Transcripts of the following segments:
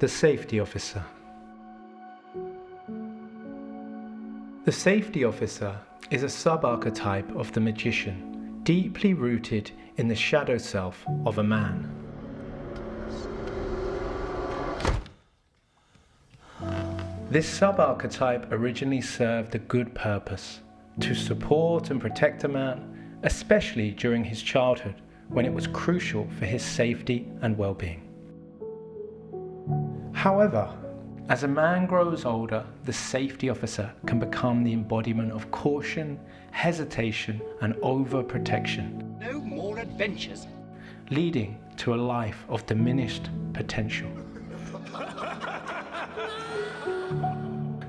The safety officer. The safety officer is a sub-archetype of the magician, deeply rooted in the shadow self of a man. This sub-archetype originally served a good purpose, to support and protect a man, especially during his childhood, when it was crucial for his safety and well-being. However, as a man grows older, the safety officer can become the embodiment of caution, hesitation, and overprotection. No more adventures. Leading to a life of diminished potential.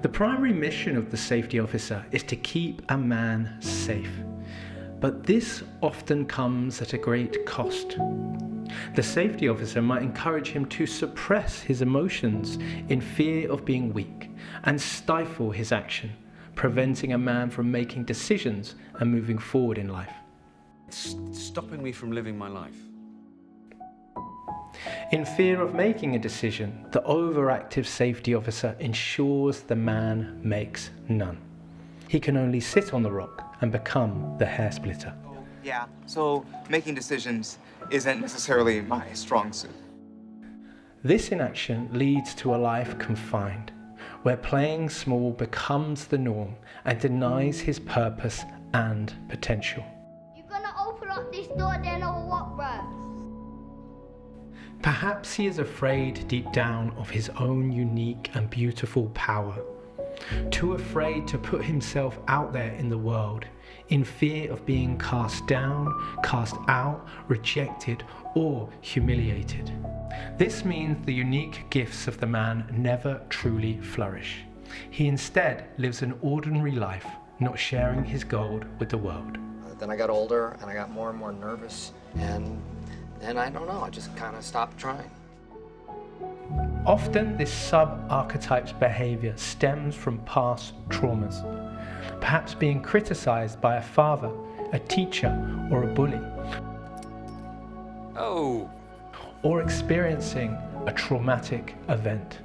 The primary mission of the safety officer is to keep a man safe, but this often comes at a great cost. The safety officer might encourage him to suppress his emotions in fear of being weak and stifle his action, preventing a man from making decisions and moving forward in life. It's stopping me from living my life. In fear of making a decision, the overactive safety officer ensures the man makes none. He can only sit on the rock and become the hair splitter. Yeah, so making decisions isn't necessarily my strong suit. This inaction leads to a life confined, where playing small becomes the norm and denies his purpose and potential. You're gonna open up this door then or what, bro? Perhaps he is afraid deep down of his own unique and beautiful power, too afraid to put himself out there in the world, in fear of being cast down, cast out, rejected, or humiliated. This means the unique gifts of the man never truly flourish. He instead lives an ordinary life, not sharing his gold with the world. Then I got older and I got more and more nervous, and then I don't know, I just kind of stopped trying. Often this sub-archetype's behavior stems from past traumas, perhaps being criticized by a father, a teacher, or a bully. Oh. Or experiencing a traumatic event.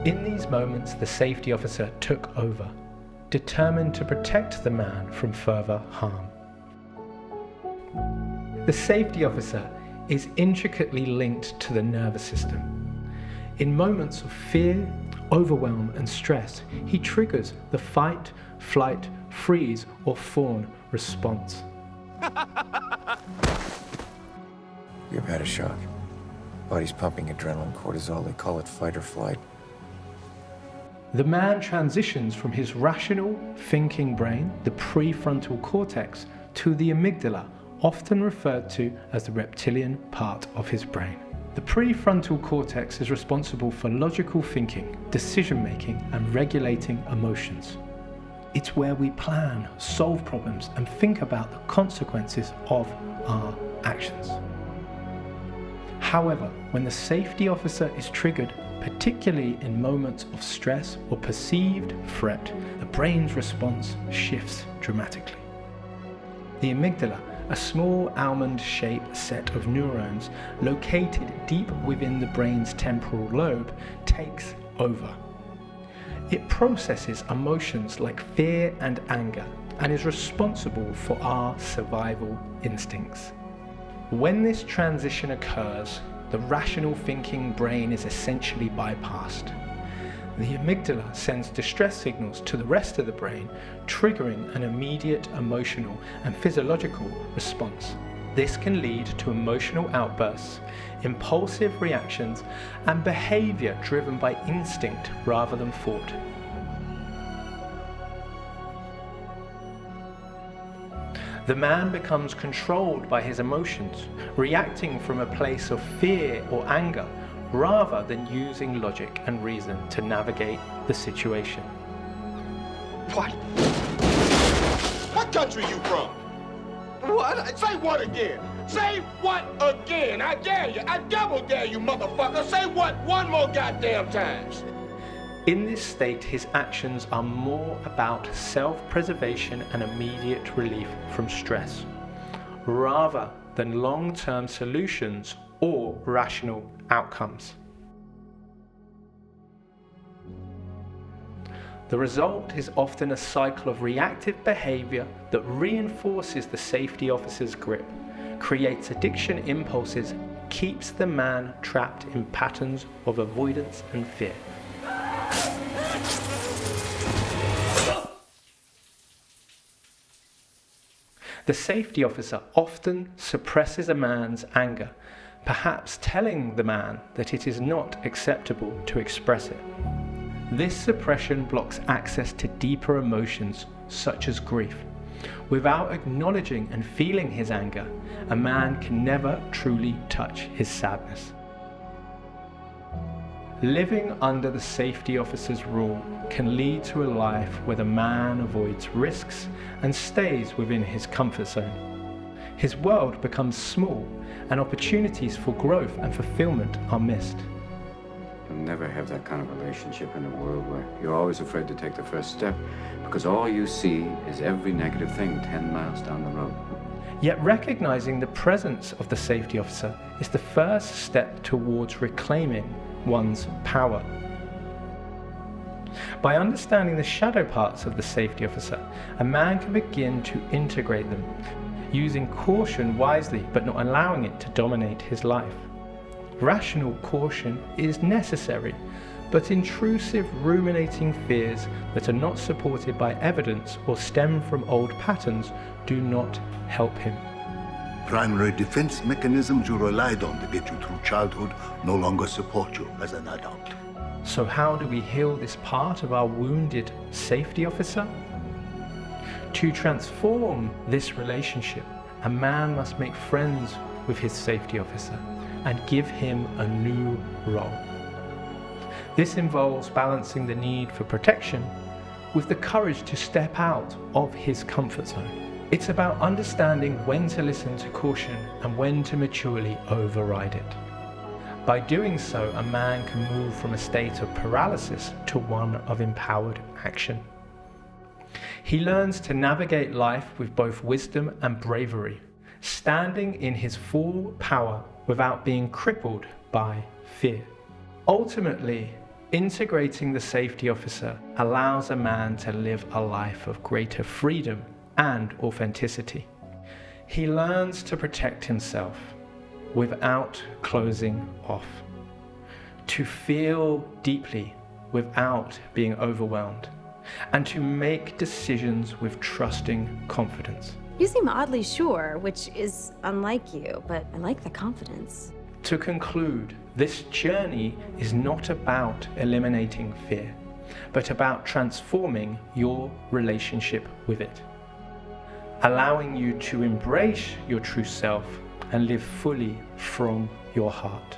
In these moments, the safety officer took over, determined to protect the man from further harm. The safety officer is intricately linked to the nervous system. In moments of fear, overwhelm, and stress, he triggers the fight, flight, freeze, or fawn response. You ever had a shock? Body's pumping adrenaline, cortisol, they call it fight or flight. The man transitions from his rational, thinking brain, the prefrontal cortex, to the amygdala, often referred to as the reptilian part of his brain. The prefrontal cortex is responsible for logical thinking, decision-making, and regulating emotions. It's where we plan, solve problems, and think about the consequences of our actions. However, when the safety officer is triggered, particularly in moments of stress or perceived threat, the brain's response shifts dramatically. The amygdala, a small almond-shaped set of neurons located deep within the brain's temporal lobe, takes over. It processes emotions like fear and anger and is responsible for our survival instincts. When this transition occurs, the rational thinking brain is essentially bypassed. The amygdala sends distress signals to the rest of the brain, triggering an immediate emotional and physiological response. This can lead to emotional outbursts, impulsive reactions, and behavior driven by instinct rather than thought. The man becomes controlled by his emotions, reacting from a place of fear or anger, rather than using logic and reason to navigate the situation. What? What country you from? What? Say what again? Say what again? I dare you. I double dare you, motherfucker. Say what one more goddamn times. In this state, his actions are more about self-preservation and immediate relief from stress, rather than long-term solutions or rational outcomes. The result is often a cycle of reactive behavior that reinforces the safety officer's grip, creates addiction impulses, keeps the man trapped in patterns of avoidance and fear. The safety officer often suppresses a man's anger, perhaps telling the man that it is not acceptable to express it. This suppression blocks access to deeper emotions, such as grief. Without acknowledging and feeling his anger, a man can never truly touch his sadness. Living under the safety officer's rule can lead to a life where the man avoids risks and stays within his comfort zone. His world becomes small, and opportunities for growth and fulfillment are missed. You'll never have that kind of relationship in a world where you're always afraid to take the first step because all you see is every negative thing 10 miles down the road. Yet recognizing the presence of the safety officer is the first step towards reclaiming one's power. By understanding the shadow parts of the safety officer, a man can begin to integrate them, using caution wisely but not allowing it to dominate his life. Rational caution is necessary, but intrusive ruminating fears that are not supported by evidence or stem from old patterns do not help him. Primary defense mechanisms you relied on to get you through childhood no longer support you as an adult. So how do we heal this part of our wounded safety officer? To transform this relationship, a man must make friends with his safety officer and give him a new role. This involves balancing the need for protection with the courage to step out of his comfort zone. It's about understanding when to listen to caution and when to maturely override it. By doing so, a man can move from a state of paralysis to one of empowered action. He learns to navigate life with both wisdom and bravery, standing in his full power without being crippled by fear. Ultimately, integrating the safety officer allows a man to live a life of greater freedom and authenticity. He learns to protect himself without closing off, to feel deeply without being overwhelmed, and to make decisions with trusting confidence. You seem oddly sure, which is unlike you, but I like the confidence. To conclude, this journey is not about eliminating fear, but about transforming your relationship with it, allowing you to embrace your true self and live fully from your heart.